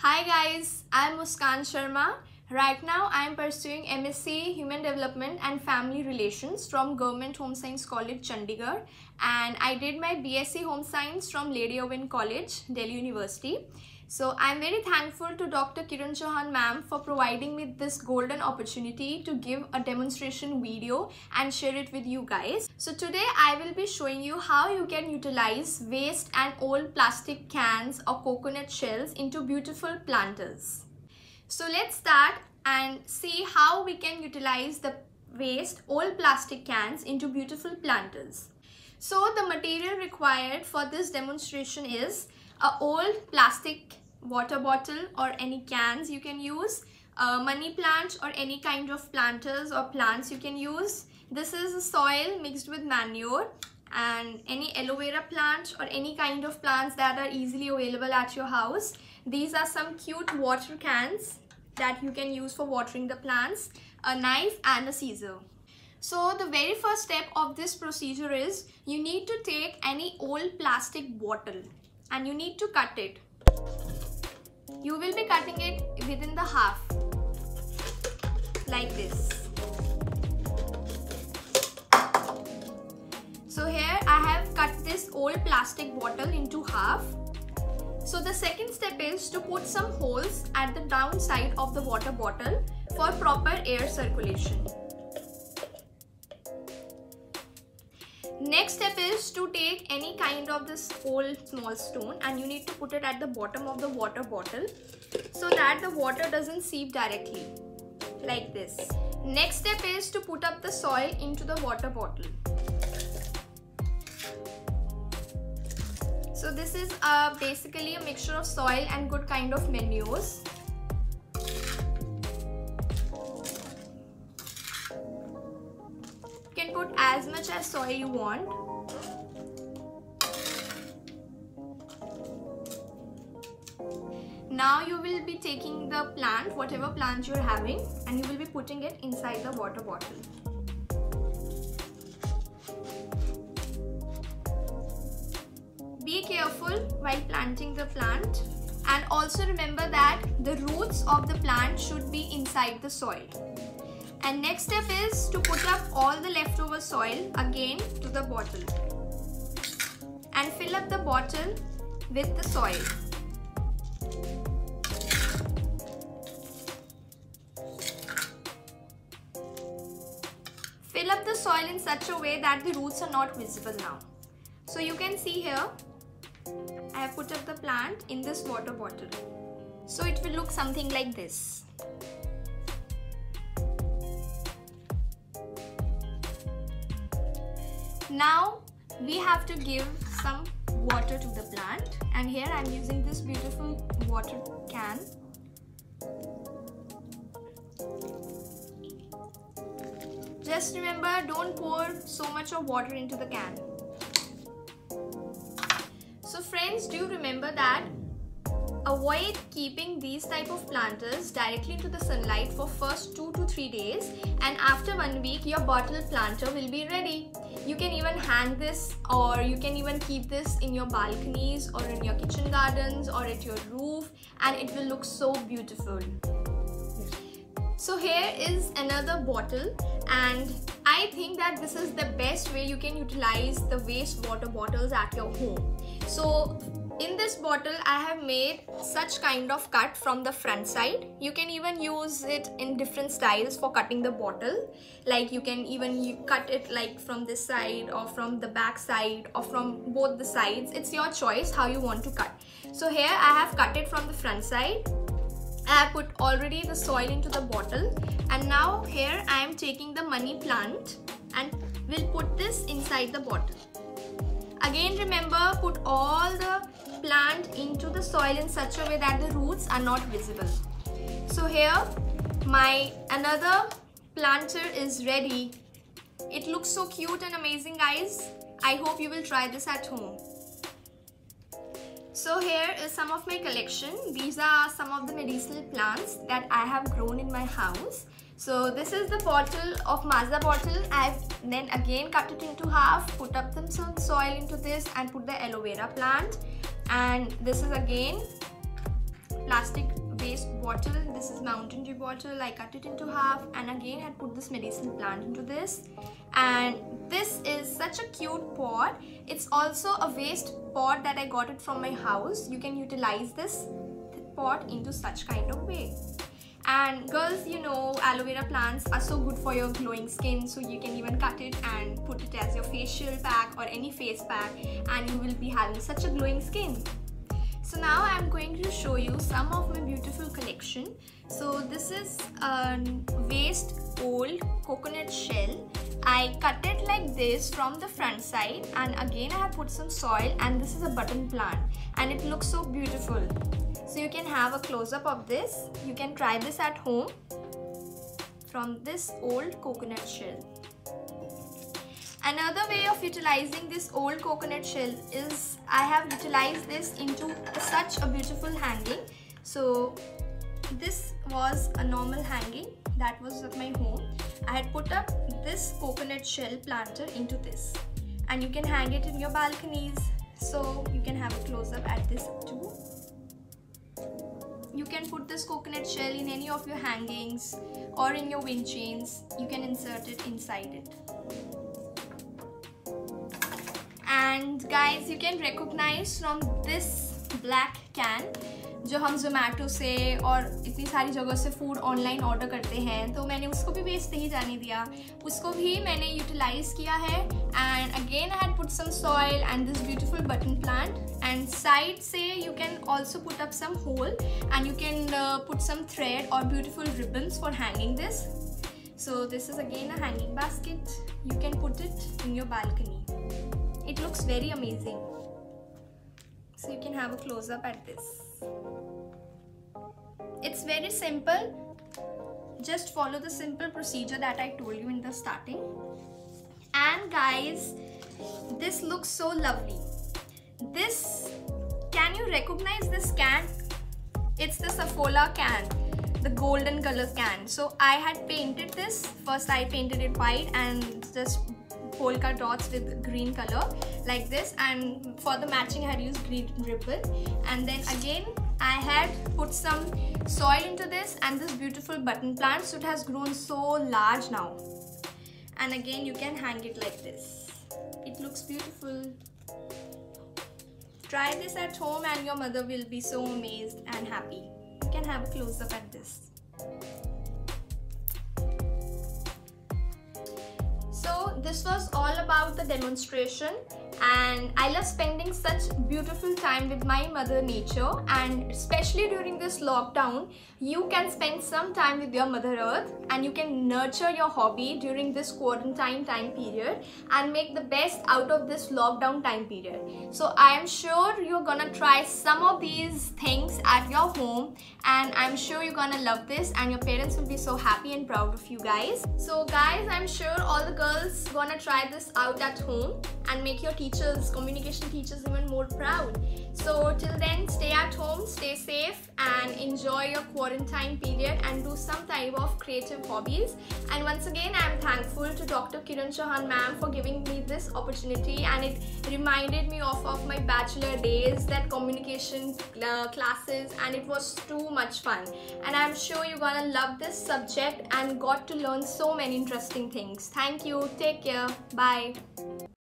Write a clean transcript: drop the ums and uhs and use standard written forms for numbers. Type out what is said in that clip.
Hi guys, I'm Muskan Sharma. Right now I am pursuing MSc Human Development and Family Relations from Government Home Science College, Chandigarh, and I did my BSc Home Science from Lady Owen College, Delhi University. So I'm very thankful to Dr. Kiran Chauhan ma'am for providing me this golden opportunity to give a demonstration video and share it with you guys. So today I will be showing you how you can utilize waste and old plastic cans or coconut shells into beautiful planters. So let's start and see how we can utilize the waste old plastic cans into beautiful planters. So the material required for this demonstration is a old plastic water bottle or any cans you can use, money plant or any kind of planters or plants you can use. This is soil mixed with manure and any aloe vera plant or any kind of plants that are easily available at your house. These are some cute water cans that you can use for watering the plants, a knife and a scissor. So the very first step of this procedure is you need to take any old plastic bottle and you need to cut it. You will be cutting it within the half, like this. So here I have cut this old plastic bottle into half. So the second step is to put some holes at the downside of the water bottle for proper air circulation. Next step is to take any kind of this old small stone and you need to put it at the bottom of the water bottle so that the water doesn't seep directly, like this. Next step is to put up the soil into the water bottle. So this is basically a mixture of soil and good kind of manures. You can put as much as soil you want. Now you will be taking the plant, whatever plant you're having, and you will be putting it inside the water bottle. Be careful while planting the plant, and also remember that the roots of the plant should be inside the soil. And next step is to put up all the leftover soil again to the bottle and fill up the bottle with the soil. Fill up the soil in such a way that the roots are not visible now. So you can see here, I have put up the plant in this water bottle. So it will look something like this. Now we have to give some water to the plant, and here I am using this beautiful water can. Just remember, don't pour so much of water into the can. So friends, do remember that avoid keeping these type of planters directly into the sunlight for first 2 to 3 days, and after 1 week your bottle planter will be ready. You can even hang this, or you can even keep this in your balconies or in your kitchen gardens or at your roof, and it will look so beautiful. So here is another bottle, and I think that this is the best way you can utilize the waste water bottles at your home. So in this bottle I have made such kind of cut from the front side. You can even use it in different styles for cutting the bottle. Like you can even cut it like from this side or from the back side or from both the sides. It's your choice how you want to cut. So here I have cut it from the front side. I have put already the soil into the bottle, and now here I am taking the money plant and will put this inside the bottle. Again remember, put all the plant into the soil in such a way that the roots are not visible. So here my another planter is ready. It looks so cute and amazing, guys. I hope you will try this at home. So here is some of my collection. These are some of the medicinal plants that I have grown in my house. So this is the bottle of Maaza bottle. I've then again cut it into half, put up some soil into this and put the aloe vera plant. And this is again plastic waste bottle. This is Mountain Dew bottle. I cut it into half, and again I put this medicinal plant into this. And this is such a cute pot. It's also a waste pot that I got it from my house. You can utilize this pot into such kind of way. And girls, you know, aloe vera plants are so good for your glowing skin, so you can even cut it and put it as your facial pack or any face pack, and you will be having such a glowing skin. So now I'm going to show you some of my beautiful collection. So this is a waste old coconut shell. I cut it like this from the front side, and again I have put some soil, and this is a button plant, and it looks so beautiful. So you can have a close-up of this. You can try this at home from this old coconut shell. Another way of utilizing this old coconut shell is I have utilized this into such a beautiful hanging. So this was a normal hanging that was at my home. I had put up this coconut shell planter into this, and you can hang it in your balconies. So you can have a close-up at this too. You can put this coconut shell in any of your hangings or in your wind chains. You can insert it inside it. And guys, you can recognize from this black can, जो हम Zomato से और इतनी सारी जगह से food online order करते हैं, तो मैंने उसको भी वेस्ट नहीं जाने दिया, उसको भी मैंने यूटिलाइज किया है. And again I had put some soil and this beautiful button plant, and side से you can also put up some hole, and you can put some thread और beautiful ribbons for hanging this. So this is again a hanging basket. You can put it in your balcony. It looks very amazing. So you can have a close-up at this. It's very simple. Just follow the simple procedure that I told you in the starting. And guys, this looks so lovely. This, can you recognize this can? It's the Saffola can, the golden color can. So I had painted this. First I painted it white and just polka dots with green color like this, and for the matching I had used green ribbon. And then again I had put some soil into this and this beautiful button plant, so it has grown so large now. And again you can hang it like this. It looks beautiful. Try this at home and your mother will be so amazed and happy. You can have a close-up at this. So this was all about the demonstration, and I love spending such beautiful time with my mother nature, and especially during this lockdown you can spend some time with your mother earth, and you can nurture your hobby during this quarantine time period and make the best out of this lockdown time period. So I am sure you're gonna try some of these things at your home, and I'm sure you're gonna love this, and your parents will be so happy and proud of you guys. So guys, I'm sure all the girls gonna try this out at home and make your teachers, communication teachers, even more proud. So till then, stay at home, stay safe, and enjoy your quarantine period and do some type of creative hobbies. And once again, I am thankful to Dr. Kiran Chauhan ma'am for giving me this opportunity, and it reminded me of my bachelor days, that communication classes, and it was too much fun. And I'm sure you're gonna love this subject and got to learn so many interesting things. Thank you. Take care. Bye.